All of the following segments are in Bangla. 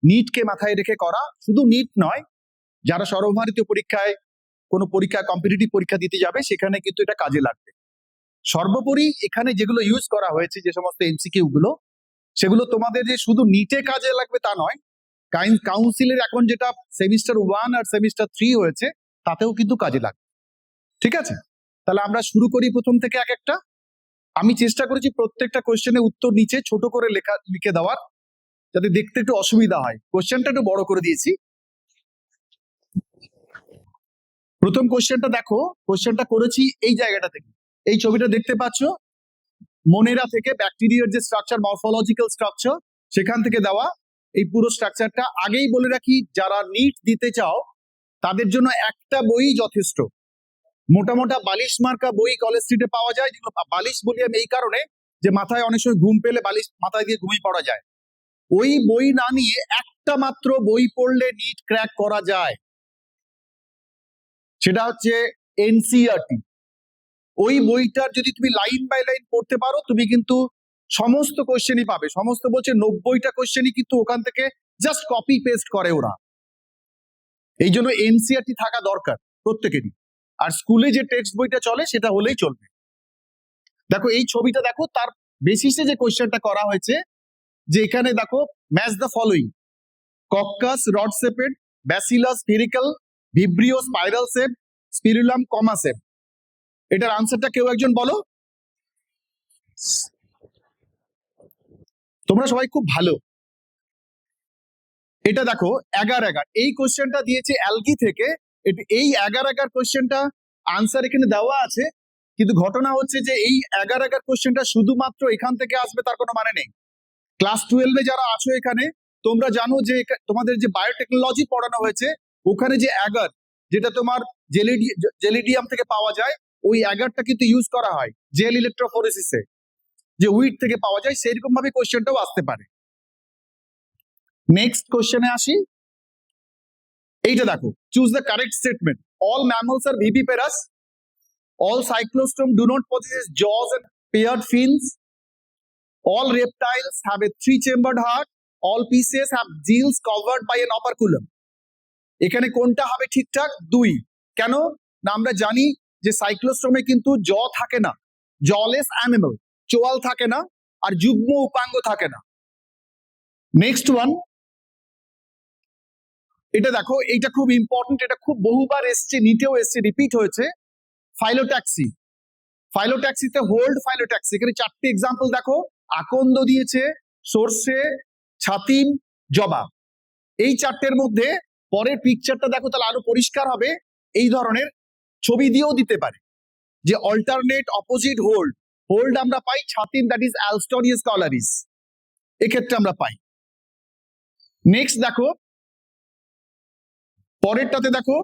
নিটকে মাথায় রেখে করা। শুধু নিট নয়, যারা সর্বভারতীয় পরীক্ষায় কোনো পরীক্ষা কম্পিটিটিভ পরীক্ষা দিতে যাবে সেখানে কিন্তু এটা কাজে লাগবে। সর্বোপরি এখানে যেগুলো ইউজ করা হয়েছে, যে সমস্ত এমসিকিউ গুলো, সেগুলো তোমাদের যে শুধু নিটে কাজে লাগবে তা নয়, কাউন্সিলের এখন যেটা সেমিস্টার 1 আর সেমিস্টার 3 হয়েছে তাতেও কিন্তু কাজে লাগবে। ঠিক আছে, তাহলে আমরা শুরু করি প্রথম থেকে এক একটা। আমি চেষ্টা করেছি প্রত্যেকটা কোশ্চেনের উত্তর নিচে ছোট করে লিখে দেওয়ার, যাতে দেখতে একটু অসুবিধা হয়। কোশ্চেনটা একটু বড় করে দিয়েছি। প্রথম কোশ্চেনটা দেখো, কোশ্চেনটা করেছি এই জায়গাটা থেকে। এই ছবিটা দেখতে পাচ্ছ, মোনেরা থেকে ব্যাকটেরিয়ার যে স্ট্রাকচার, মরফোলজিক্যাল স্ট্রাকচার, সেখান থেকে দেওয়া এই পুরো স্ট্রাকচারটা। আগেই বলে রাখি, যারা নিট দিতে চাও তাদের জন্য একটা বই যথেষ্ট। মোটা মোটা বালিশ মার্কা বই কলেজ স্ট্রিটে পাওয়া যায়, যেগুলো বালিশ বলি আমি এই কারণে যে মাথায় অনেক সময় ঘুম পেলে বালিশ মাথায় দিয়ে ঘুমিয়ে পড়া যায়। ওই বই না নিয়ে একটা মাত্র বই পড়লে নিট ক্র্যাক করা যায়, সেটা হচ্ছে এনসিইআরটি। ওই বইটার যদি তুমি লাইন বাই লাইন পড়তে পারো, তুমি কিন্তু সমস্ত কোশ্চেনই পাবে। সমস্ত বলছে 90টা কোশ্চেনই কিন্তু ওখান থেকে জাস্ট কপি পেস্ট করে ওরা। এই জন্য এনসিইআরটি থাকা দরকার প্রত্যেকেরই। আর স্কুলে যে টেক্সট বইটা চলে সেটা হলেই চলবে। দেখো এই ছবিটা দেখো, তার বেসিসে যে কোশ্চেনটা করা হয়েছে, যে এখানে দেখো match the following: coccus rod shaped, bacillus spherical, vibrio spiral shape, spirillum comma shape. এটার আনসারটা কেউ একজন বলো। তোমরা সবাই খুব ভালো। এটা দেখো এগার এগার, এই কোশ্চেনটা দিয়েছে অ্যালগি থেকে। এই এগার এগার কোশ্চেনটা আনসার এখানে দেওয়া আছে, কিন্তু ঘটনা হচ্ছে যে এই এগার এগার কোশ্চেনটা শুধুমাত্র এখান থেকে আসবে তার কোনো মানে নেই। ক্লাস 12-এ যারা আছো এখানে, তোমরা জানো যে তোমাদের যে বায়োটেকনোলজি পড়ানো হয়েছে, ওখানে যে অ্যাগার, যেটা তোমার জেলিডিয়াম থেকে পাওয়া যায়, ওই অ্যাগারটা কিন্তু ইউজ করা হয় জেল ইলেকট্রোফোরেসিসে, যে উইড থেকে পাওয়া যায়। সেরকম ভাবে কোশ্চেনটাও আসতে পারে। নেক্সট কোশ্চেনে আসি। এইটা দেখো, choose the correct statement. All mammals are viviparous, all cyclostome do not possess jaws and paired fins, all reptiles have a three-chambered heart, all species have gills covered by an operculum. এখানে কোনটা হবে ঠিকঠাক? 2। কেন না, আমরা জানি যে সাইক্লোস্টোমে কিন্তু জ থাকে না, জলেস অ্যানিমাল, চোয়াল থাকে না, আর যুগ্ম উপাঙ্গ থাকে না। নেক্সট ওয়ান, এটা দেখো, এইটা খুব ইম্পর্টেন্ট, এটা খুব বহুবার এসছে, নিটেও এসছে, রিপিট হয়েছে। ফাইলোট্যাক্সি, ফাইলোট্যাক্সিতে হোল্ড ফাইলোট্যাক্সি। এখানে 4টে এক্সাম্পল দেখো, আকন্দ দিয়েছে, সর্ষে, ছাতিম, জবা। এই 4টের মধ্যে পরের পিকচারটা দেখো, তাহলে আরো পরিষ্কার হবে। এই ধরনের ছবি দিয়েও দিতে পারে, যে অল্টারনেট অপোজিট হোল্ড। হোল্ড আমরা পাই ছাতিম, দ্যাট ইজ অ্যালস্টোরিয়াস কলারিস, এক্ষেত্রে আমরা পাই। নেক্সট দেখো, পরেরটাতে দেখো,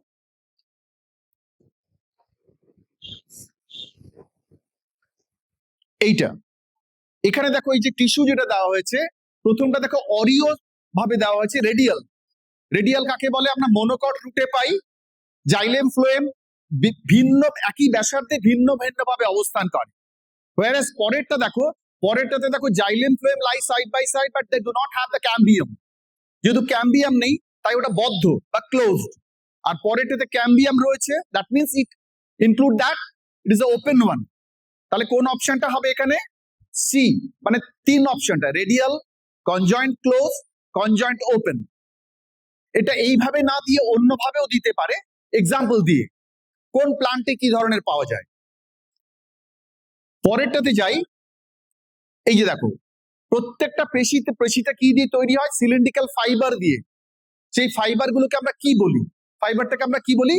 এইটা এখানে দেখো, এই যে টিস্যু যেটা দেওয়া হয়েছে, প্রথমটা দেখো অরিও ভাবে দেওয়া হয়েছে, রেডিয়াল। রেডিয়াল কাকে বলে? আমরা মনোকট রুটে পাই। জাইলেম ফ্লোয়েম ভিন্ন, একই ব্যাসার্ধে ভিন্ন ভিন্ন ভাবে অবস্থান করে। Whereas পরেরটা দেখো, পরেরটাতে দেখো xylem phloem lie side by side, but they do not have the cambium. যেহেতু ক্যাম্বিয়াম নেই, তাই ওটা বদ্ধ বা ক্লোজড। আর পরেরটাতে ক্যাম্বিয়াম রয়েছে, that means it include that it is open one. তাহলে কোন অপশনটা হবে এখানে? সি, মানে 3 অপশনটা, radial, conjoined close, conjoined open. এটা এইভাবে না দিয়ে অন্যভাবেও দিতে পারে, এক্সাম্পল দিয়ে। কোন প্লান্টে কি ধরনের পাওয়া যায়। পরেরটাতে যাই। এই যে দেখো, প্রত্যেকটা পেশিটা কি দিয়ে তৈরি হয়? সিলিন্ড্রিক্যাল ফাইবার দিয়ে। সেই ফাইবার গুলোকে আমরা কি বলি? ফাইবারটাকে আমরা কি বলি?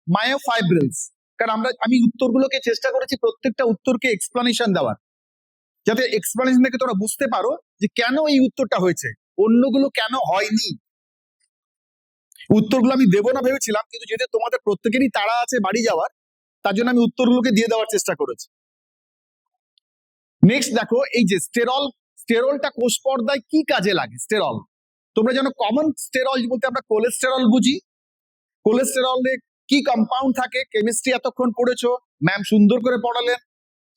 মায়োফাইব্রিলস। কারণ আমি উত্তরগুলোকে চেষ্টা করেছি প্রত্যেকটা উত্তরকে এক্সপ্লানেশন দেওয়ার, যাতে এক্সপ্লানেশন থেকে তোমরা বুঝতে পারো যে কেন এই উত্তরটা হয়েছে, অন্যগুলো কেন হয়নি। উত্তরগুলো আমি দেবো না ভেবেছিলাম, কিন্তু যেহেতু তোমাদের প্রত্যেকেরই তাড়া আছে বাড়ি যাওয়ার, তার জন্য আমি উত্তরগুলোকে দিয়ে দেওয়ার চেষ্টা করেছি। নেক্সট দেখো, এই যে স্টেরল, স্টেরলটা কোষ পর্দায় কি কাজে লাগে? স্টেরল, তোমরা জানো কমন স্টেরল বলতে আমরা কোলেস্টেরল বুঝি। কোলেস্টেরলে কি কম্পাউন্ড থাকে? কেমিস্ট্রি এতক্ষণ পড়েছো, ম্যাম সুন্দর করে পড়ালেন।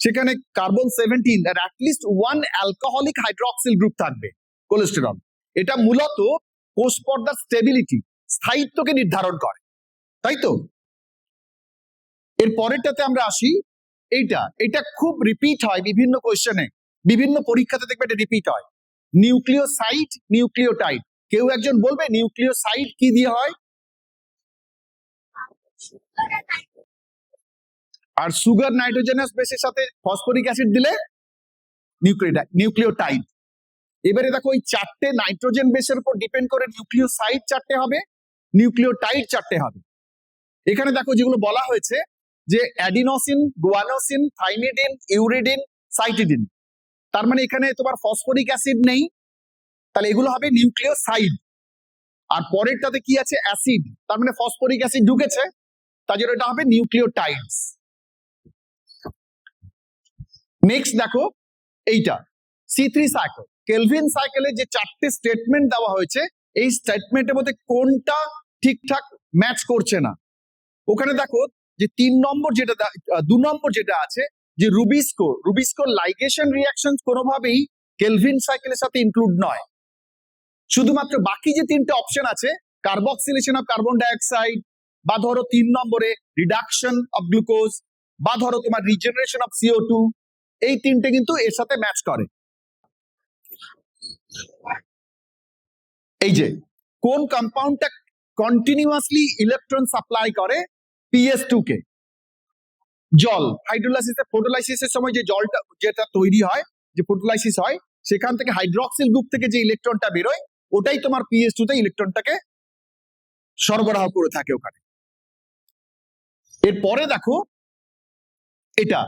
সেখানে কার্বন 17 আর অ্যাটলিস্ট 1 অ্যালকোহলিক হাইড্রক্সিল গ্রুপ থাকবে কোলেস্টেরল। এটা মূলত কোষ পর্দার স্টেবিলিটি, স্থায়িত্বকে নির্ধারণ করে, তাই তো? এর পরেরটাতে আমরা আসি। এটা খুব রিপিট হয় বিভিন্ন কোয়েশ্চেনে, বিভিন্ন পরীক্ষাতে দেখবে এটা রিপিট হয়। Nucleoside, nucleotide. কেউ একজন বলবে নিউক্লিওসাইড কি দিয়ে হয়? আর সুগার নাইট্রোজেনাস বেসের সাথে ফসফরিক অ্যাসিড দিলে নিউক্লিওটাইড। এবারে দেখো ওই চারটে নাইট্রোজেন বেসের উপর ডিপেন্ড করে নিউক্লিওসাইড চারটে হবে, নিউক্লিওটাইড চারটে হবে। এখানে দেখো যেগুলো বলা হয়েছে যে adenosine, guanosine, thymidine, uridine, cytidine. তার মানে এখানে তোমার ফসফরিক অ্যাসিড নেই, তাহলে এগুলো হবে নিউক্লিওসাইড। আর পরেরটাতে কি আছে? অ্যাসিড, তার মানে ফসফরিক অ্যাসিড ঢুকেছে, তার জন্য এটা হবে নিউক্লিওটাইডস। নেক্সট দেখো এইটা C3 সাইকেল। কেলভিন সাইকেলে যে চারটে স্টেটমেন্ট দেওয়া হয়েছে, এই স্টেটমেন্টের মধ্যে কোনটা ঠিকঠাক ম্যাচ করছে না? ওখানে দেখো যে 2 নম্বর যেটা আছে যে রুবিস্কো লাইগেশন রিঅ্যাকশন কোনোভাবেই কেলভিন সাইকেলের সাথে ইনক্লুড নয়। শুধুমাত্র বাকি যে 3টে অপশন আছে, কার্বক্সিলেশন অফ কার্বন ডাইঅক্সাইড, বা ধরো 3 নম্বরে রিডাকশন অফ গ্লুকোজ, বা ধরো তোমার রিজেনারেশন অফ CO2, এই 3টে কিন্তু এর সাথে ম্যাচ করে। এই যে কোন কম্পাউন্ডটা কন্টিনিউয়াসলি ইলেকট্রন সাপ্লাই করে PS2 কে? জল। হাইড্রোলাইসিসে ফটোলাইসিসের সময় যে জলটা যেটা তৈরি হয়, যে ফটোলাইসিস হয়, সেখান থেকে হাইড্রক্সিল গ্রুপ থেকে যে ইলেকট্রনটা বেরোয়, ওটাই তোমার PS2 তে ইলেকট্রনটাকে সরবরাহ করে থাকে ওখানে। এরপরে দেখো এটা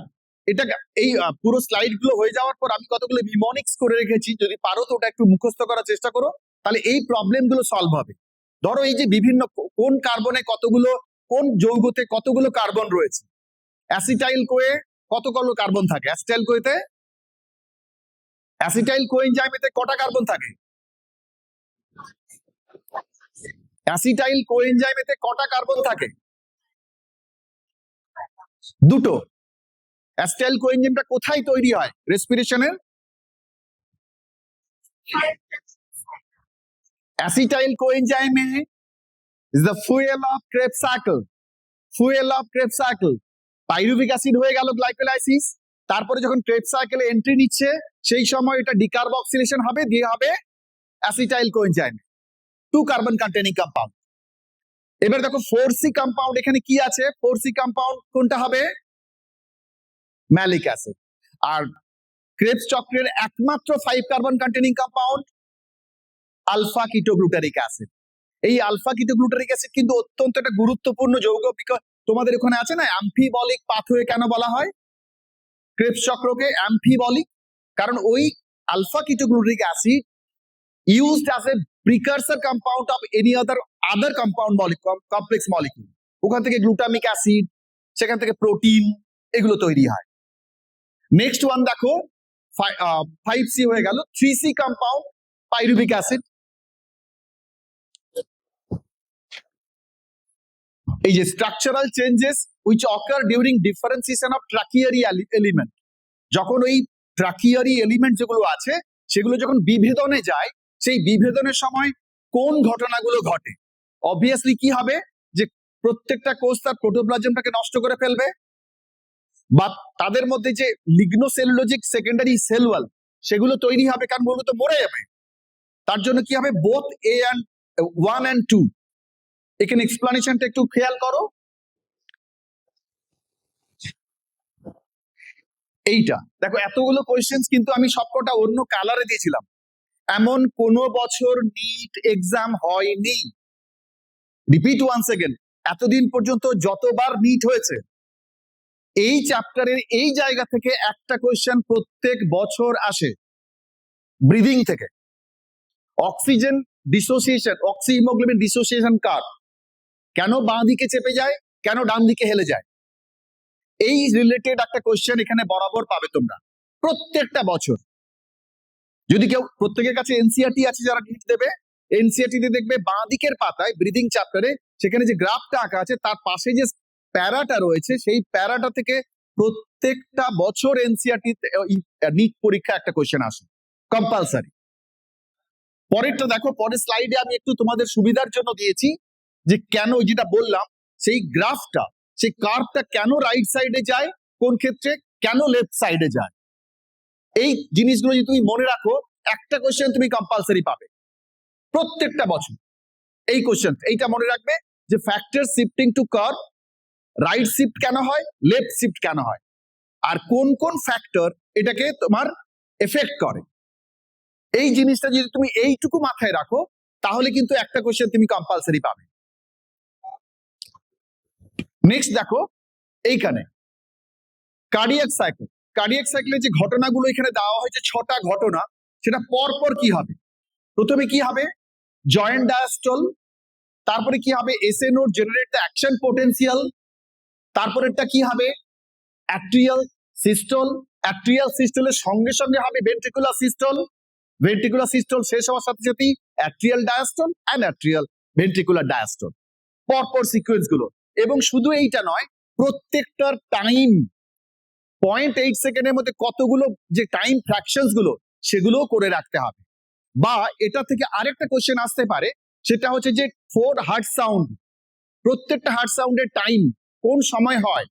এই পুরো স্লাইড গুলো হয়ে যাওয়ার পর আমি কতগুলো নিমোনিক্স করে রেখেছি, যদি পারো তো ওটা একটু মুখস্থ করার চেষ্টা করো, তাহলে এই প্রবলেম গুলো সলভ হবে। ধরো এই যে বিভিন্ন কোন কার্বনে কতগুলো, কোন যৌগতে কতগুলো কার্বন রয়েছে। অ্যাসিটাইল কোয়ে কতগুলো কার্বন থাকে? অ্যাসিটাইল কোএনজাইমেতে কটা কার্বন থাকে? অ্যাসিটাইল কোএনজাইমেতে কটা কার্বন থাকে? 2টো। অ্যাসিটাইল কোএনজাইমটা কোথায় তৈরি হয়? রেসপিরেশনের। Acetyl coenzyme A is the fuel of Krebs cycle. Pyruvic acid হয়ে গেল গ্লাইকোলাইসিস, তারপরে যখন ক্রেবস সাইকেলে এন্ট্রি নিচ্ছে, সেই সময় এটা ডিকার্বক্সিলেশন হবে, দিয়ে হবে acetyl coenzyme, 2 carbon containing compound. এবার দেখো 4C কম্পাউন্ড, এখানে কি আছে? 4C কম্পাউন্ড কোনটা হবে? Malic acid. আর ক্রেবস চক্রের একমাত্র 5 carbon containing compound alpha ketoglutaric acid. এই আলফা কিটোগ্লুটারিক অ্যাসিড কিন্তু অত্যন্ত একটা গুরুত্বপূর্ণ যৌগ। তোমাদের ওখানে আছে না অ্যাম্ফিবলিক পাথওয়ে, কেন বলা হয় ক্রেবস চক্রকে অ্যাম্ফিবলিক? কারণ ওই alpha ketoglutaric acid used as a precursor compound of any other compound molecule, complex molecule. ওখান থেকে গ্লুটামিক অ্যাসিড, সেখান থেকে প্রোটিন, এগুলো তৈরি হয়। নেক্সট ওয়ান দেখো 5C হয়ে গেল। 3C compound pyruvic acid. এই যে structural changes which occur during differentiation of tertiary element, যখন ওই ট্রাকিয়ারি এলিমেন্ট যেগুলো আছে সেগুলো যখন বিভেদনে যায়, সেই বিভেদনের সময় কোন ঘটনাগুলো ঘটে? অবভিয়াসলি কি হবে, যে প্রত্যেকটা কোষ তার প্রোটোপ্লাজমটাকে নষ্ট করে ফেলবে, বা তাদের মধ্যে যে লিগনোসেলুলোজিক সেকেন্ডারি সেল ওয়াল সেগুলো তৈরি হবে, কারণ ওগুলো তো মরে যাবে। তার জন্য কি হবে? Both A1 and 2। এখানে এক্সপ্লানেশনটা একটু খেয়াল করো। এইটা দেখো এতগুলো কোয়েশ্চেন্স কিন্তু আমি সবকটা অন্য কালারে দিয়েছিলাম। এমন কোন বছর নিট এক্সাম হয়নি, রিপিট ওয়ান্স এগেন, এতদিন পর্যন্ত যতবার নিট হয়েছে, এই চ্যাপ্টারের এই জায়গা থেকে একটা কোয়েশ্চেন প্রত্যেক বছর আসে, ব্রিদিং থেকে। Oxygen dissociation, oxyhaemoglobin dissociation curve কেন বাঁ দিকে চেপে যায়, কেন ডান দিকে হেলে যায়, এই রিলেটেড একটা কোয়েশ্চেন এখানে বরাবর পাবে তোমরা প্রত্যেকটা বছর। যদি কেউ, প্রত্যেকের কাছে এনসিইআরটি আছে, যারা নিট দেবে এনসিইআরটি তে দেখবে বাঁ দিকের পাতায় ব্রিদিং চ্যাপ্টারে সেখানে যে গ্রাফটা আঁকা আছে তার পাশে যে প্যারাটা রয়েছে, সেই প্যারাটা থেকে প্রত্যেকটা বছর এনসিইআরটি নিট পরীক্ষা একটা কোয়েশ্চেন আসে কম্পালসারি। পরেরটা দেখো, পরের স্লাইডে আমি একটু তোমাদের সুবিধার জন্য দিয়েছি যে কেন, যেটা বললাম সেই গ্রাফটা, সেই কার্ভটা কেন রাইট সাইডে যায়, কোন ক্ষেত্রে, কেন লেফট সাইডে যায়। এই জিনিসগুলো যদি তুমি মনে রাখো, একটা কোশ্চেন তুমি কম্পালসারি পাবে প্রত্যেকটা বছর। এই কোশ্চেন এইটা মনে রাখবে যে factor shifting to curve, right shift কেন হয়, লেফট শিফট কেন হয়, আর কোন কোন ফ্যাক্টর এটাকে তোমার এফেক্ট করে। এই জিনিসটা যদি তুমি এইটুকু মাথায় রাখো, তাহলে কিন্তু একটা কোশ্চেন তুমি কম্পালসারি পাবে। নেক্সট দেখো, এইখানে কার্ডিয়াক সাইকেল, কার্ডিয়াক সাইকেলের যে ঘটনাগুলো এখানে দেওয়া হয়েছে 6টা ঘটনা, সেটা পর পর কি হবে। প্রথমে কি হবে, জয়েন্ট ডায়াস্টল, তারপরে কি হবে, SA node generate the action potential, তারপরেরটা কি হবে, অ্যাট্রিয়াল সিস্টল, অ্যাট্রিয়াল সিস্টলের সঙ্গে সঙ্গে হবে ভেন্ট্রিকুলার সিস্টল, ভেন্ট্রিকুলার সিস্টল শেষ হওয়ার সাথে সাথেই atrial diastole and atrial ventricular diastole, পরপর সিকোয়েন্স গুলো। এবং শুধু এইটা নয়, প্রত্যেকটার টাইম 0.8 সেকেন্ডের মধ্যে কতগুলো যে টাইম ফ্র্যাকশনস গুলো, সেগুলোও করে রাখতে হবে। বা এটা থেকে আরেকটা কোশ্চেন আসতে পারে, সেটা হচ্ছে যে 4 হার্ট সাউন্ড, প্রত্যেকটা হার্ট সাউন্ডের টাইম কোন সময় হয়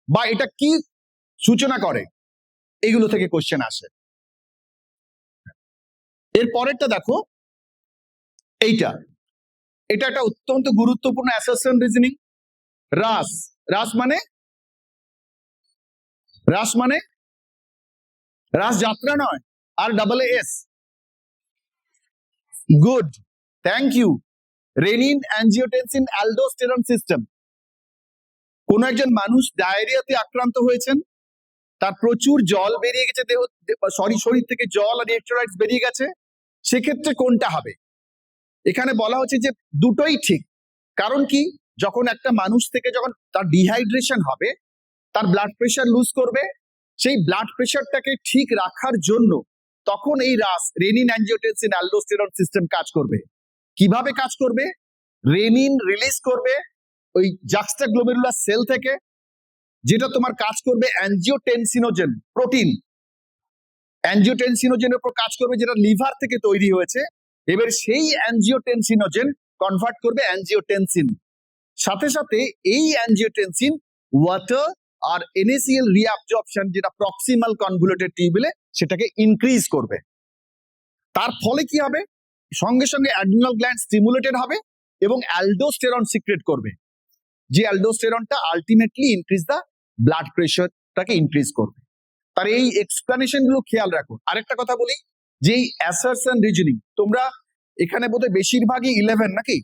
বা এটা কি সূচনা করে, এগুলো থেকে কোশ্চেন আসে। এর পরেরটা দেখো, এইটা, এটা একটা অত্যন্ত গুরুত্বপূর্ণ অ্যাসারশন রিজনিং। রাস, রাস মানে, রাস মানে রাস যাত্রা নয়, R double S, good, thank you. Renin angiotensin aldosterone system. কোন একজন মানুষ ডায়রিয়াতে আক্রান্ত হয়েছেন, তার প্রচুর জল বেরিয়ে গেছে দেহ, শরীর থেকে জল আর ইলেকট্রোলাইটস বেরিয়ে গেছে, সেক্ষেত্রে কোনটা হবে। এখানে বলা হচ্ছে যে দুটোই ঠিক। কারণ কি, যখন একটা মানুষ থেকে যখন তার ডিহাইড্রেশন হবে, তার ব্লাড প্রেশার লুজ করবে, সেই ব্লাড প্রেশারটাকে ঠিক রাখার জন্য তখন এই রাস, রেনিন অ্যাঞ্জিওটেনসিন অ্যালডোস্টেরন সিস্টেম কাজ করবে। কিভাবে কাজ করবে, রেনিন রিলিজ করবে ওই জাক্সটাগ্লোমেরুলার সেল থেকে, যেটা তোমার কাজ করবে অ্যাঞ্জিওটেনসিনোজেন প্রোটিন, অ্যাঞ্জিওটেনসিনোজেনের উপর কাজ করবে, যেটা লিভার থেকে তৈরি হয়েছে। এবার সেই অ্যাঞ্জিওটেনসিনোজেন কনভার্ট করবে অ্যাঞ্জিওটেনসিন, সাথে সাথে এই অ্যাঞ্জিওটেনসিন ওয়াটার আর NaCl রিঅ্যাবজর্পশন, যেটা প্রক্সিমাল কনভলিউটেড টিউবুলে, সেটাকে ইনক্রিজ করবে। তার ফলে কি হবে, সঙ্গে সঙ্গে অ্যাড্রিনাল গ্ল্যান্ড স্টিমুলেটেড হবে এবং অ্যালডোস্টেরন সিক্রেট করবে, যে অ্যালডোস্টেরনটা আলটিমেটলি ইনক্রিজ দ্য ব্লাড প্রেশারটাকে ইনক্রিজ করবে। তার এই এক্সপ্লেনেশন গুলো খেয়াল রাখো। আরেকটা কথা বলি, যে এই অ্যাসারশন রিজনিং, তোমরা এখানে বোধহয় বেশিরভাগই 11 নাকি,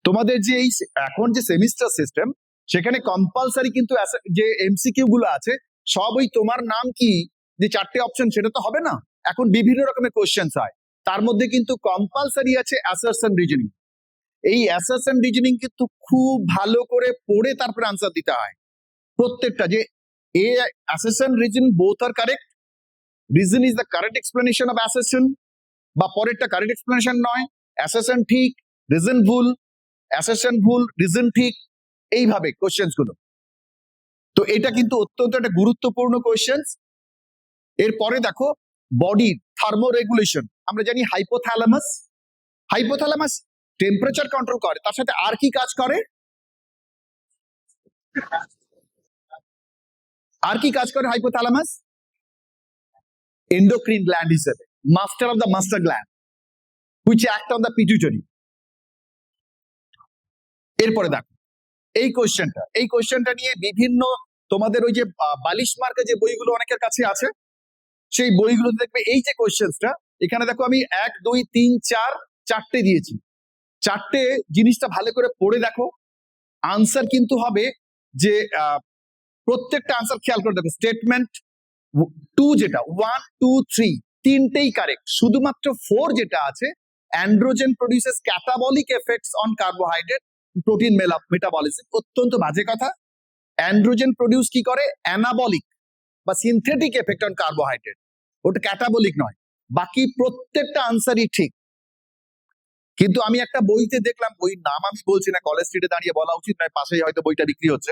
তোমাদের যে এই এখন যে সেমিস্টার সিস্টেম, সেখানে কম্পালসারি কিন্তু যে এমসিকিউ গুলো আছে, সব ওই তোমার নাম কি, যে 4টে অপশন, সেটা তো হবে না। এখন বিভিন্ন রকমের কোশ্চেন হয়, তার মধ্যে কিন্তু কম্পালসারি আছে অ্যাসারশন রিজনিং। এই অ্যাসারশন রিজনিং কিন্তু খুব ভালো করে পড়ে তারপরে আনসার দিতে হয় প্রত্যেকটা, যে এ assertion reason both are correct, reason is the correct explanation of assertion, বা পরেরটা কারেক্ট এক্সপ্লেনেশন নয়, অ্যাসারশন ঠিক, রিজন ভুল, অ্যাসারশন ভুল, রিজন ঠিক, এইভাবে কোশ্চেন গুলো। তো এটা কিন্তু অত্যন্ত একটা গুরুত্বপূর্ণ কোশ্চেন। এরপরে দেখো, বডির থার্মোরেগুলেশন। আমরা জানি হাইপোথ্যালামাস, হাইপোথ্যালামাস টেম্পারেচার কন্ট্রোল করে, তার সাথে আর কি কাজ করে, আর কি কাজ করে হাইপোথ্যালামাস, এন্ডোক্রিন গ্ল্যান্ড হিসেবে, master of the master gland which act on the pituitary. এরপরে দেখো এই কোশ্চেনটা নিয়ে বিভিন্ন তোমাদের ওই যে বালিশ মার্কে যে বইগুলো অনেকের কাছে আছে, সেই বইগুলো দেখবে এই যে কোশ্চেনটা, এখানে দেখো আমি 1, 2, 3, 4 4টে দিয়েছি। 4টে জিনিসটা ভালো করে পড়ে দেখো। আনসার কিন্তু হবে যে প্রত্যেকটা আনসার খেয়াল করে দেখো, স্টেটমেন্ট 2 যেটা 1, 2, 3 তিনটেই কারেক্ট, শুধুমাত্র 4 যেটা আছে, androgen produces catabolic effects on carbohydrate protein metabolism, অত্যন্ত বাজে কথা। অ্যান্ড্রোজেন প্রডিউস কি করে, অ্যানাবলিক বা সিনথেটিক এফেক্ট অন কার্বোহাইড্রেট, ওটা ক্যাটাবলিক নয়। বাকি প্রত্যেকটা আনসারই ঠিক। কিন্তু আমি একটা বইতে দেখলাম, বইয়ের নাম আমি বলছি না, কলেজ স্ট্রিটে দাঁড়িয়ে বলা উচিত নয়, পাশেই হয়তো বইটা বিক্রি হচ্ছে,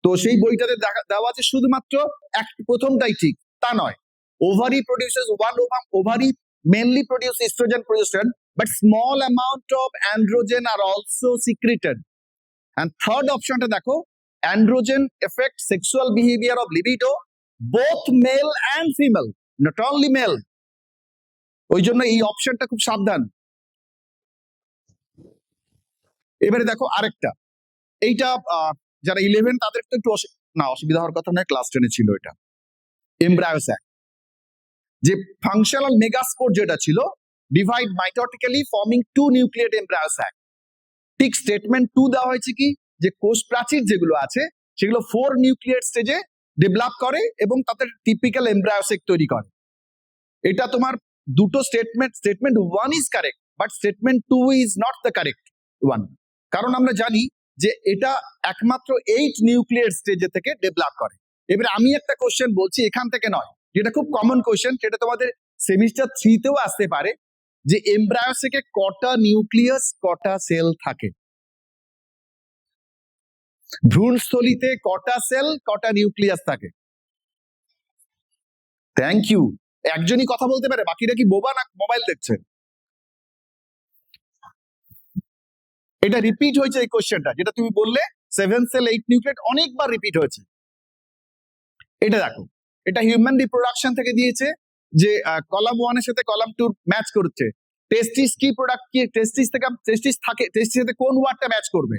তো সেই বইটাতে দেওয়া আছে শুধুমাত্র প্রথমটাই ঠিক, তা নয়, ovary produces one ovum, ovary mainly produce estrogen, progesterone, but small amount of androgen are also secreted. And third option টা দেখো, androgen affects sexual behavior of libido, both male and female, not only male. ওই জন্য এই অপশনটা খুব সাবধান। এবারে দেখো আরেকটা, এইটা যারা 11 তাদের তো একটু অসুবিধা হওয়ার কথা নয়, ক্লাস 10 ছিল এটা, এমব্রায়ো স্যাক, যে ফাংশনাল মেগাস্পোর যেটা ছিল, divide mitotically forming 2 nucleate embryo sac. ঠিক স্টেটমেন্ট 2 দেওয়া হয়েছে কি, যে কোষ প্রাচীর যেগুলো আছে সেগুলো 4 নিউক্লিয়েট স্টেজে ডেভেলপ করে এবং তাদের টিপিক্যাল এমব্রায়ো স্যাক তৈরি করে। এটা তোমার দুটো statement 1 is correct, but statement 2 is not the correct one, কারণ আমরা জানি যে এটা একমাত্র 8 নিউক্লিয়েট স্টেজে থেকে ডেভেলপ করে। এবারে আমি একটা কোশ্চেন বলছি এখান থেকে নয়, যেটা খুব কমন কোশ্চেন, সেটা তোমাদের সেমিস্টার 3 তেও আসতে পারে, যে এমব্রায়ো স্যাকে কটা নিউক্লিয়াস কটা সেল থাকে, ভ্রূণস্থলিতে কটা সেল কটা নিউক্লিয়াস থাকে। থ্যাংক ইউ, একজনই কথা বলতে পারে, বাকিরা কি বোবা না মোবাইল দেখছে? এটা রিপিট হয়েছে এই কোশ্চেনটা, যেটা তুমি বললে 7 সেল 8 নিউক্লিয়েট, অনেকবার রিপিট হয়েছে। এটা দেখো, এটা হিউম্যান রিপ্রোডাকশন থেকে দিয়েছে, যে কলাম 1 এর সাথে কলাম 2 ম্যাচ করছে। টেস্টিস কি প্রোডাক্ট, কি টেস্টিস থেকে টেস্টিস থাকে, টেস্টিস সাথে কোন ওয়ার্ডটা ম্যাচ করবে?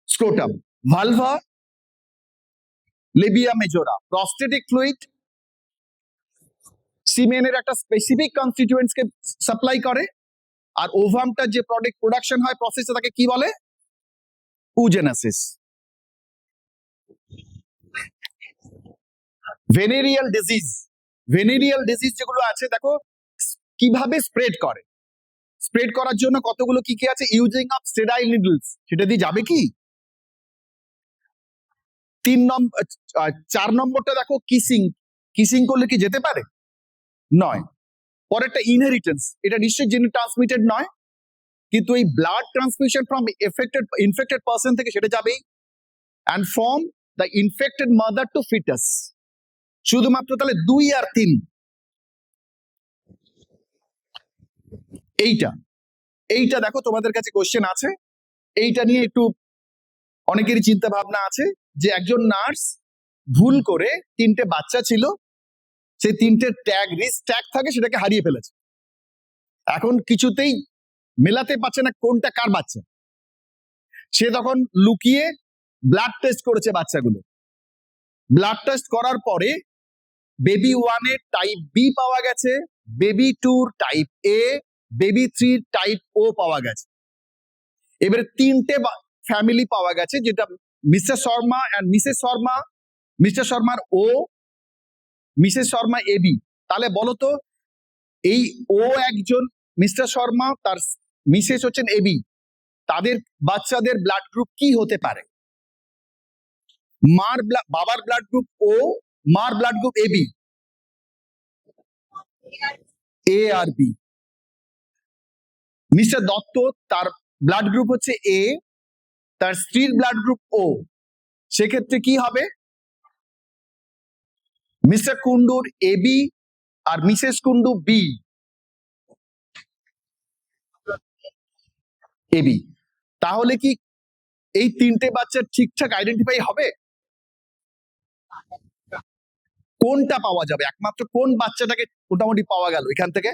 Scrotum, vulva, labia majora, prostatic fluid সিমেনের একটা স্পেসিফিক কনস্টিটিউয়েন্টস কে সাপ্লাই করে, আর ওভামটা যে প্রোডাকশন হয় প্রসেসে তাকে কি বলে? ওজেনেসিস। ভেনেরিয়াল ডিজিজ যেগুলো আছে দেখো কিভাবে স্প্রেড করে, স্প্রেড করার জন্য কতগুলো কি কি আছে, ইউজিং অফ স্টেরাইল নিডলস, সেটা দিয়ে যাবে কি? 4 নম্বরটা দেখো, কিসিং করলে কি যেতে পারে? নয়। পরেরটা ইনহেরিটেন্স, এটা নিশ্চয়ই জেনে ট্রান্সমিটেড নয়, কিন্তু এই blood transmission from infected person থেকে সেটা যাবেই, and from the infected mother to foetus. শুধুমাত্র তাহলে 2 আর 3, এইটা দেখো তোমাদের কাছে কোশ্চেন আছে, এইটা নিয়ে একটু অনেকেরই চিন্তা ভাবনা আছে, যে একজন নার্স ভুল করে 3টে বাচ্চা ছিল, সেই 3টে রিস্ক ট্যাগ থাকে, সেটাকে হারিয়ে ফেলেছে। এখন কিছুতেই মেলাতে পারছে না কোনটা কার বাচ্চা। সে তখন লুকিয়ে ব্লাড টেস্ট করেছে বাচ্চাগুলো। ব্লাড টেস্ট করার পরে বেবি 1 এর টাইপ বি পাওয়া গেছে, বেবি 2 টাইপ এ, বেবি 3 টাইপ ও পাওয়া গেছে। এবারে 3টে ফ্যামিলি পাওয়া গেছে, যেটা mister Sharma and Mrs Sharma, mister শর্মার ও, মিসেস শর্মা এবি। তাহলে বলো তো, এই ও একজন মিস্টার শর্মা, তার মিসেস হচ্ছেন এবি, তাদের বাচ্চাদের ব্লাড গ্রুপ কি হতে পারে? বাবার ব্লাড গ্রুপ ও, মার ব্লাড গ্রুপ এবি, এ আর বি। মিস্টার দত্ত তার ব্লাড গ্রুপ হচ্ছে এ, তার স্ত্রীর ব্লাড গ্রুপ ও, সেক্ষেত্রে কি হবে? মিস্টার কুন্ডুর এবি আর মিসেস কুন্ডু বি, এবি। তাহলে কি এই 3টে বাচ্চা ঠিকঠাক আইডেন্টিফাই হবে? কোনটা পাওয়া যাবে? একমাত্র কোন বাচ্চাটাকে মোটামুটি পাওয়া গেল এখান থেকে?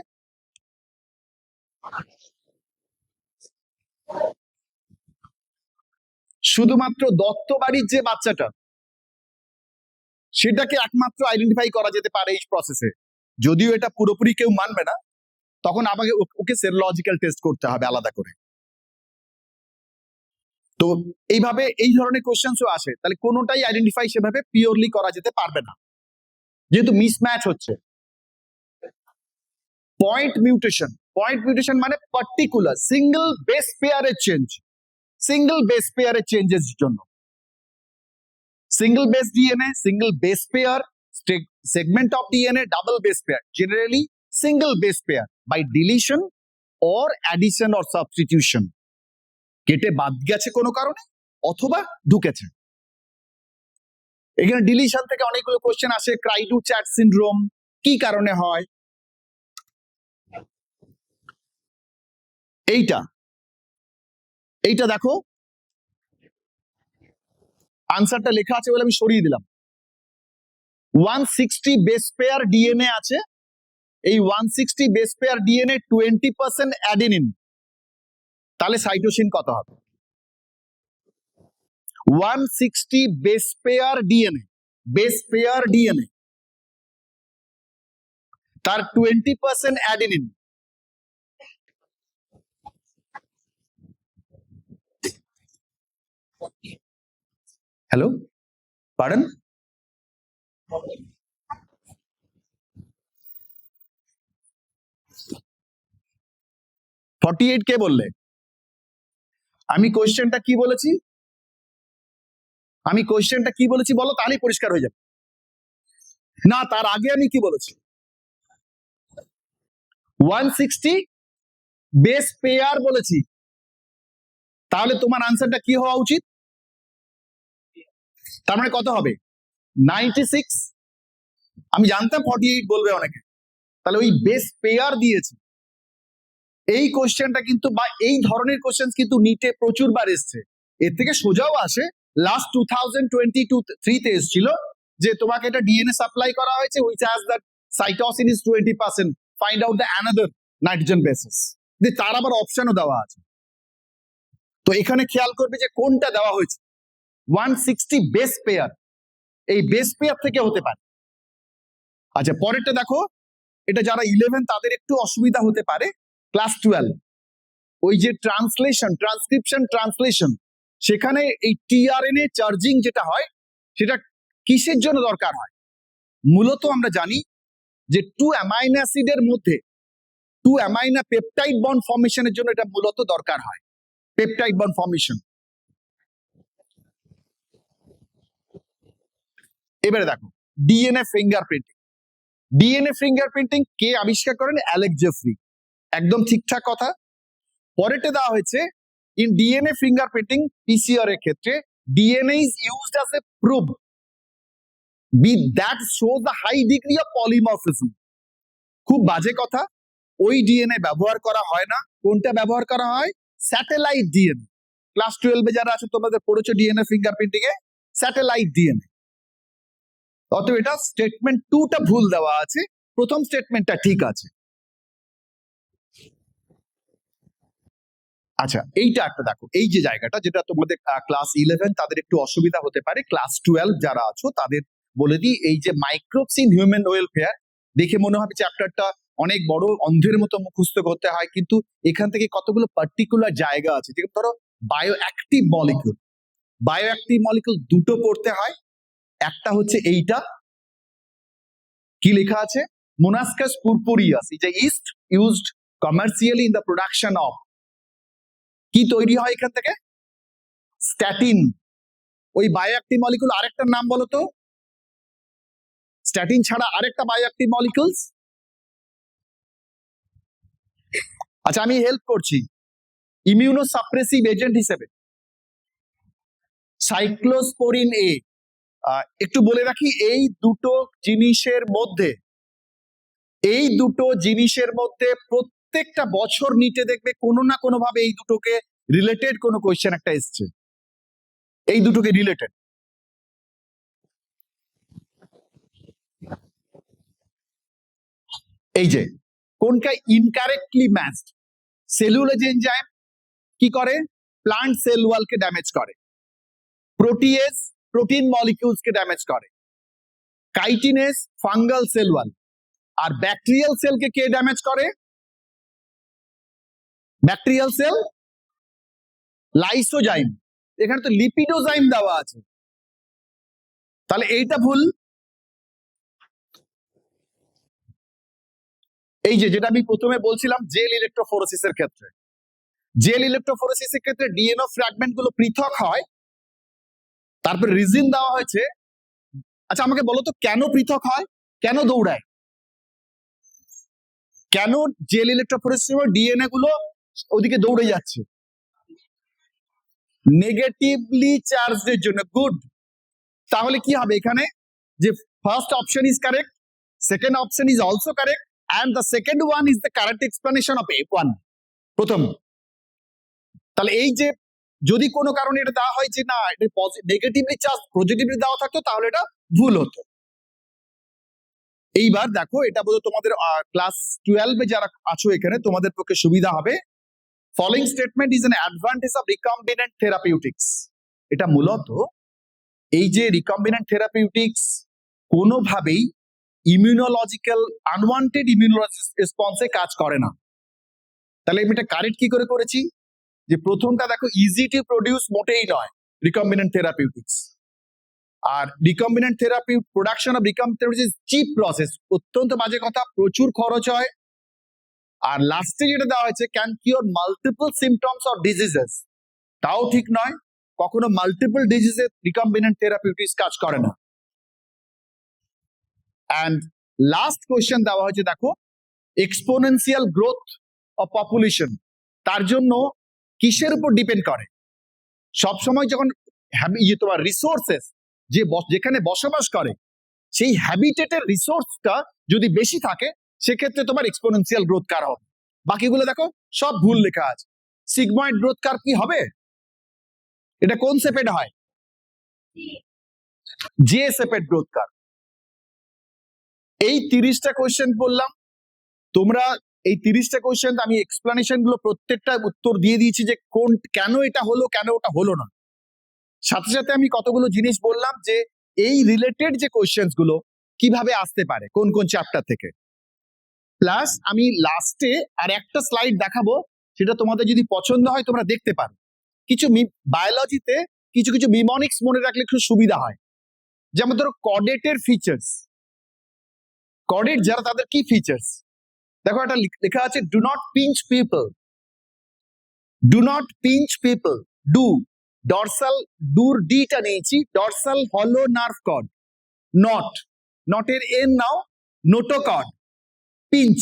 শুধুমাত্র দত্ত বাড়ির যে বাচ্চাটা, সেটাকে একমাত্র আইডেন্টিফাই করা যেতে পারে এই প্রসেসে। যদিও এটা পুরোপুরি কেউ মানবে না, তখন আমাকে ওকে সেরোলজিক্যাল টেস্ট করতে হবে আলাদা করে। তো এইভাবে এই ধরনের কোশ্চেন্সও আসে, তাহলে কোনোটাই আইডেন্টিফাই সেভাবে পিওরলি করা যেতে পারবে না, যেহেতু মিসম্যাচ হচ্ছে। পয়েন্ট মিউটেশন মানে পার্টিকুলার সিঙ্গেল বেস পেয়ারের চেঞ্জ, সিঙ্গেল বেস পেয়ারের চেঞ্জের জন্য single base DNA, single base pair, segment of DNA, double base pair, generally single base pair by deletion or addition or substitution, কেটে বাদ গেছে কোনো কারণে অথবা ঢুকেছে। এখানে ডিলিশন থেকে অনেকগুলো কোশ্চেন আসে, ক্রাইডু চ্যাট সিনড্রোম, কি কারণে হয়? এইটা এইটা দেখো, আনসারটা লেখা আছে বলে আমি সরিয়ে দিলাম। 160 বেস পেয়ার ডিএনএ আছে, এই 160 বেস পেয়ার ডিএনএ 20% অ্যাডেনিন, তাহলে সাইটোসিন কত হবে? 160 বেস পেয়ার ডিএনএ তার 20% অ্যাডেনিন, হ্যালো পারেন? 48 কে বললে? আমি কোশ্চেনটা কি বলেছি বলো, তাহলেই পরিষ্কার হয়ে যাবে। না, তার আগে আমি কি বলেছি? 160 বেস পেয়ার বলেছি, তাহলে তোমার আনসারটা কি হওয়া উচিত? তার মানে কত হবে? 96। আমি জানতাম 48 বলবে অনেকে, তাহলে ওই বেস পেয়ার দিয়েছে। এই কোশ্চেনটা কিন্তু বা এই ধরনের কোশ্চেন কিন্তু নিটে প্রচুর বার এসছে, এর থেকে সোজাও আসে। লাস্ট 2022-23 তে এসেছিল যে তোমাকে এটা ডিএনএ সাপ্লাই করা হয়েছে which has that cytosine is 20%, find out the another nitrogen bases, যে তার আবার অপশনও দেওয়া আছে। তো এখানে খেয়াল করবে যে কোনটা দেওয়া হয়েছে। 160 বেস পেয়ার, এই বেস পেয়ার থেকে হতে পারে। আচ্ছা, পরেরটা দেখো, এটা যারা 11 তাদের একটু অসুবিধা হতে পারে। ক্লাস 12 ওই যে ট্রান্সক্রিপশন, সেখানে এই টিআরএনএ চার্জিং যেটা হয় সেটা কিসের জন্য দরকার হয়? মূলত আমরা জানি যে 2 অ্যামাইনো অ্যাসিডের মধ্যে 2 অ্যামাইনো পেপটাইড বন্ড ফর্মেশনের জন্য এটা মূলত দরকার হয়, পেপটাইড বন্ড ফর্মেশন। এবারে দেখো ডিএনএ ফিঙ্গারপ্রিন্টিং কে আবিষ্কার করেন? Alex Jeffrey. একদম ঠিকঠাক কথা। পরেরটা দেওয়া হয়েছে ইন ডিএনএ ফিঙ্গারপ্রিন্টিং পিসিআর এর ক্ষেত্রে DNA is used as a proof that shows the high degree of polymorphism. খুব বাজে কথা, ওই ডিএনএ ব্যবহার করা হয় না। কোনটা ব্যবহার করা হয়? Satellite DNA. ক্লাস 12 যারা আছে তোমাদের পড়েছো ডিএনএ ফিঙ্গারপ্রিন্টিং এ স্যাটেলাইট ডিএনএ। অতএব এটা স্টেটমেন্ট 2টা ভুল দেওয়া আছে, প্রথম স্টেটমেন্টটা ঠিক আছে। আচ্ছা, এইটা একটা দেখো, এই যে জায়গাটা যেটা তোমাদের ক্লাস 11 তাদের একটু অসুবিধা হতে পারে, ক্লাস 12 যারা আছো তাদের বলে দিই, এই যে মাইক্রোবস ইন হিউম্যান ওয়েলফেয়ার, দেখে মনে হবে চ্যাপ্টারটা অনেক বড়, অন্ধের মতো মুখস্থ করতে হয়, কিন্তু এখান থেকে কতগুলো পার্টিকুলার জায়গা আছে। ঠিক ধরো বায়ো অ্যাক্টিভ মলিকিউল দুটো পড়তে হয়। একটা হচ্ছে এইটা, কি লেখা আছে? Monascus purpureus is a yeast used commercially in the production of, কি তৈরি হয় এখান থেকে? স্ট্যাটিন। ওই বায়োঅ্যাক্টিভ মলিকিউল আরেকটার নাম বলো তো, স্ট্যাটিন ছাড়া আরেকটা বায়োঅ্যাক্টিভ মলিকিউলস। আচ্ছা, আমি হেল্প করছি, ইমিউনোসাপ্রেসিভ এজেন্ট হিসেবে সাইক্লোস্পোরিন এ। একটু বলে রাখি, এই দুটো জিনিসের মধ্যে প্রত্যেকটা বছর নিটে দেখবে কোনো না কোনো ভাবে এই দুটোকে রিলেটেড কোনো কোয়েশ্চেন একটা এসছে, এই দুটোকে রিলেটেড। এই যে কোনটা ইনকারেক্টলি ম্যাচড, সেলুলোজ এনজাইম কি করে? প্লান্ট সেল ওয়ালকে ড্যামেজ করে, প্রোটিয়েজ প্রোটিন মলিকিউলস কে ড্যামেজ করে, কাইটিনেস ফাঙ্গাল সেল ওয়াল, আর ব্যাকটেরিয়াল সেলকে কে ড্যামেজ করে? ব্যাকটেরিয়াল সেল লাইসোজাইম, এখানে তো লিপিডোজাইম দেওয়া আছে, তাহলে এইটা ভুল। এই যে যেটা আমি প্রথমে বলছিলাম জেল ইলেকট্রোফোরেসিসের ক্ষেত্রে, ডিএনএ ফ্র্যাগমেন্ট গুলো পৃথক হয়, তারপর রিজন দেওয়া হয়েছে। আচ্ছা, আমাকে বলো তো কেন পৃথক হয়, কেন দৌড়ায়, কেন জেল ইলেকট্রোফোরেসিস ডিএনএ গুলো ওদিকে দৌড়ে যাচ্ছে? নেগেটিভলি চার্জড এর জন্য। গুড, তাহলে কি হবে এখানে? যে first option is correct, Second option is also correct, and the second one is the correct explanation of F1. প্রথম, তাহলে এই যে যদি কোনো কারণে এটা দেওয়া হয় যে না এটা নেগেটিভলি চার্জ পজিটিভলি দেওয়া থাকতো তাহলে এটা ভুল হতো। এইবার দেখো এটা বোধহয় তোমাদের ক্লাস 12 এ যারা আছো এখানে তোমাদের পক্ষে সুবিধা হবে। Following statement is an advantage of recombinant therapeutics. এটা মূলত এই যে রিকম্বিনেন্ট থেরাপিউটিক্স কোনোভাবেই ইমিউনোলজিক্যাল আনওয়ান্টেড ইমিউনোলজিক রেসপন্সে কাজ করে না। তাহলে আমি এটা কারেক্ট কি করে করেছি? যে প্রথমটা দেখো ইজি টু প্রডিউস মোটেই নয় রিকম্বিনেন্ট থেরাপিউটিক্স, আর recombinant therapy production of recombinant therapeutics cheap process, অত্যন্ত বাজে কথা, প্রচুর খরচ হয়। আর লাস্টে যেটা দেওয়া হয়েছে can cure multiple symptoms or diseases, তাও ঠিক নয়, কখনো মাল্টিপল ডিজিজে রিকম্বিনেন্ট থেরাপিউটিক্স কাজ করে না। অ্যান্ড লাস্ট কোয়েশ্চেন দেওয়া হয়েছে দেখো এক্সপোনেনশিয়াল গ্রোথ অফ পপুলেশন, তার জন্য কিসের উপর ডিপেন্ড করে? সবসময় যখন তোমার রিসোর্সেস যেখানে বসবাস করে সেই হ্যাবিটেটের রিসোর্সটা যদি বেশি থাকে সেক্ষেত্রে তোমার এক্সপোনেনশিয়াল গ্রোথ কার হবে। বাকিগুলো দেখো সব ভুল লেখা আছে। সিগময়েড গ্রোথ কার কি হবে? এটা কোন শেপেড হয়? জে শেপেড গ্রোথ কার। এই 30টা কোয়েশ্চেন বললাম, তোমরা এই 30টা কোয়েশ্চেন আমি এক্সপ্লানেশন গুলো প্রত্যেকটা উত্তর দিয়ে দিয়েছি যে কোন কেন এটা হলো কেন ওটা হলো না। সাথে সাথে আমি কতগুলো জিনিস বললাম যে এই রিলেটেড যে কোয়েশ্চেন গুলো কিভাবে আসতে পারে কোন কোন চ্যাপ্টার থেকে। প্লাস আমি লাস্টে আর একটা স্লাইড দেখাবো, সেটা তোমাদের যদি পছন্দ হয় তোমরা দেখতে পারো। কিছু বায়োলজিতে কিছু কিছু মিমনিক্স মনে রাখলে খুব সুবিধা হয়। যেমন ধরো কডেটের ফিচার্স, কডেট যারা তাদের কি ফিচার্স দেখো, একটা লেখা আছে do not pinch people, do not pinch people, do dorsal, ডুর ডিটা নিয়েছি, ডরসাল হলো নার্ভ কর্ড, নট, নটের এন নাও নোটোকর্ড, পিঞ্চ,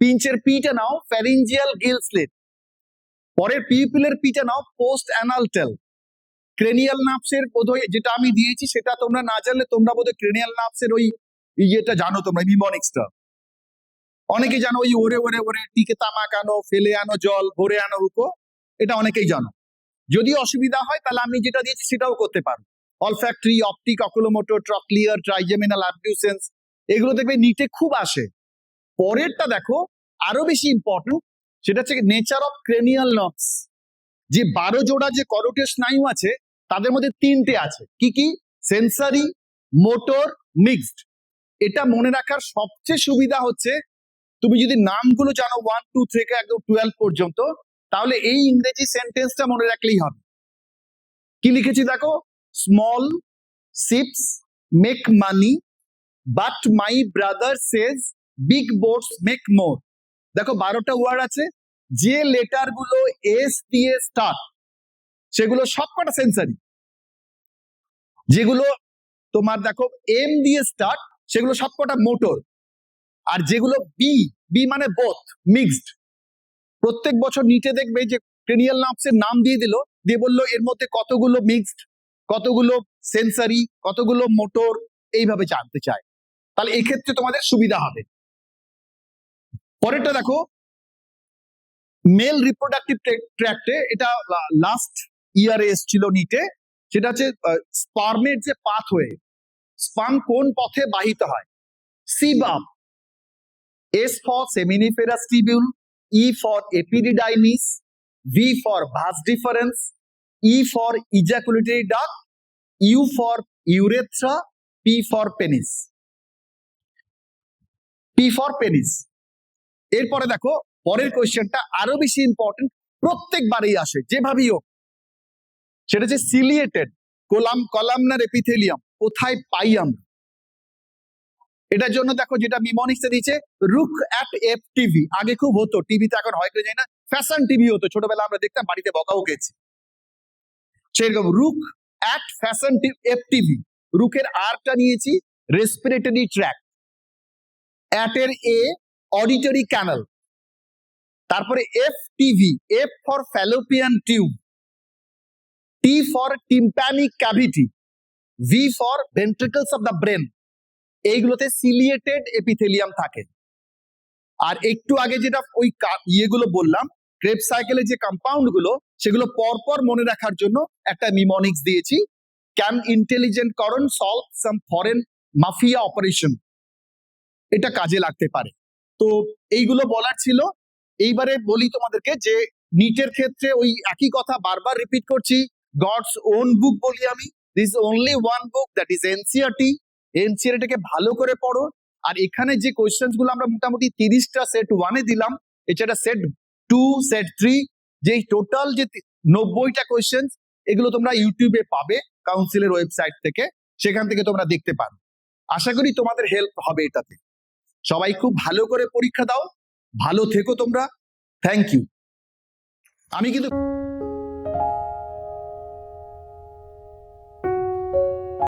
পিঞ্চের পিটা নাও ফ্যারিঞ্জিয়াল গিল স্লিট, পরের পিপিলের পিটা নাও পোস্ট অ্যানাল টেল, ক্রেনিয়াল নার্ভসের বোধহয় যেটা আমি দিয়েছি সেটা তোমরা না জানলে তোমরা বোধহয় ক্রেনিয়াল নার্ভসের ওই ইয়েটা জানো তোমরা মিমনিক্সটা অনেকে জানো, ওই ওরে ওরে ওরে টিকে তামাক আনো, ফেলে আনো জল, ভরে আনো হুকো, এটা অনেকেই জানো। যদি অসুবিধা হয় তাহলে আমি যেটা দিয়েছি সেটাও করতে পারো। Olfactory, optic, oculomotor, trochlear, trigeminal abducens, এগুলো দেখবে নিটে খুব আসে। পরেরটা দেখো আরো বেশি ইম্পর্টেন্ট, সেটা হচ্ছে নেচার অফ ক্রেনিয়াল নার্ভস। যে 12 জোড়া যে করোটিড স্নায়ু আছে তাদের মধ্যে 3টে আছে, কি কি? Sensory, motor, mixed. এটা মনে রাখার সবচেয়ে সুবিধা হচ্ছে তুমি যদি নামগুলো জানো 1 2 থেকে একদম 12 পর্যন্ত, তাহলে এই ইংরেজি সেন্টেন্সটা মনে রাখলেই হবে। কি লিখেছি দেখো, small ships make money but my brother Sage big boats make more. দেখো 12টা ওয়ার্ড আছে, যে লেটার গুলো এস দিয়ে স্টার্ট সেগুলো সবকটা সেন্সারি, যেগুলো তোমার দেখো এম দিয়ে স্টার্ট সেগুলো সবকটা মোটর, আর যেগুলো বি, বি মানে বোথ, মিক্সড। প্রত্যেক বছর নিচে দেখবে যে ক্রেনিয়াল নার্ভসের নাম দিয়ে দিল, দিয়ে বললো এর মধ্যে কতগুলো মিক্সড, কতগুলো সেন্সারি, কতগুলো মোটর, এইভাবে জানতে চায়। তাহলে এক্ষেত্রে তোমাদের সুবিধা হবে। পরেরটা দেখো মেল রিপ্রোডাক্টিভ ট্র্যাক্টে, এটা লাস্ট ইয়ারে এসেছিল নিটে, সেটা হচ্ছে স্পার্মের যে পাথওয়ে, স্পার্ম কোন পথে বাহিত হয়? সিবাম, S for seminiferous tubule, E for epididymis, V for vas deferens, E for ejaculatory duct, U for urethra, P for penis, P for penis. এরপরে দেখো পরের কোয়েশ্চেনটা আরো বেশি ইম্পর্টেন্ট, প্রত্যেকবারই আসে যেভাবেই হোক, সেটা হচ্ছে সিলিয়েটেড কলামনার এপিথেলিয়াম কোথায় পাই আমরা? এটার জন্য দেখো যেটা মিমনিক্সে দিয়েছে রুক অ্যাট এফ টিভি, আগে খুব হতো, টিভিতে এখন হয় কিনা জানি না, ফ্যাশন টিভি হতো, ছোটবেলা আমরা দেখতাম, বাড়িতে বকাও খেয়েছি। সেরকম rook at fashion F TV, রুকের আরটা নিয়েছি রেসপিরেটরি ট্র্যাক্ট, অ্যাটের এ অডিটরি ক্যানাল, তারপরে F TV, F for fallopian tube, T for tympanic cavity, V for ventricles of the brain, এইগুলোতে সিলিয়েটেড এপিথেলিয়াম থাকে। আর একটু আগে যেটা ওই ইয়েগুলো বললাম, ক্রেবস সাইকেলের যে কম্পাউন্ড গুলো, সেগুলো পরপর মনে রাখার জন্য একটা নিমোনিক্স দিয়েছি। ক্যান ইন্টেলিজেন্ট করন সলভ সাম ফরেন মাফিয়া অপারেশন, এটা কাজে লাগতে পারে। তো এইগুলো বলার ছিল। এইবারে বলি তোমাদেরকে যে নিটের ক্ষেত্রে ওই একই কথা বারবার রিপিট করছি, গডস ওন বুক বলি আমি, this only one book, that is NCERT. এনসিইআরটিকে ভালো করে পড়ো। আর এখানে যে কোয়েশ্চেন্স গুলো আমরা মোটামুটি 30টা সেট 1-এ দিলাম, এছাড়া সেট 2, সেট 3, যে টোটাল যে 90টা কোয়েশ্চেন, এগুলো তোমরা ইউটিউবে পাবে কাউন্সিলের ওয়েবসাইট থেকে, সেখান থেকে তোমরা দেখতে পারো। আশা করি তোমাদের হেল্প হবে এটাতে। সবাই খুব ভালো করে পরীক্ষা দাও, ভালো থেকো তোমরা। Thank you. আমি কিন্তু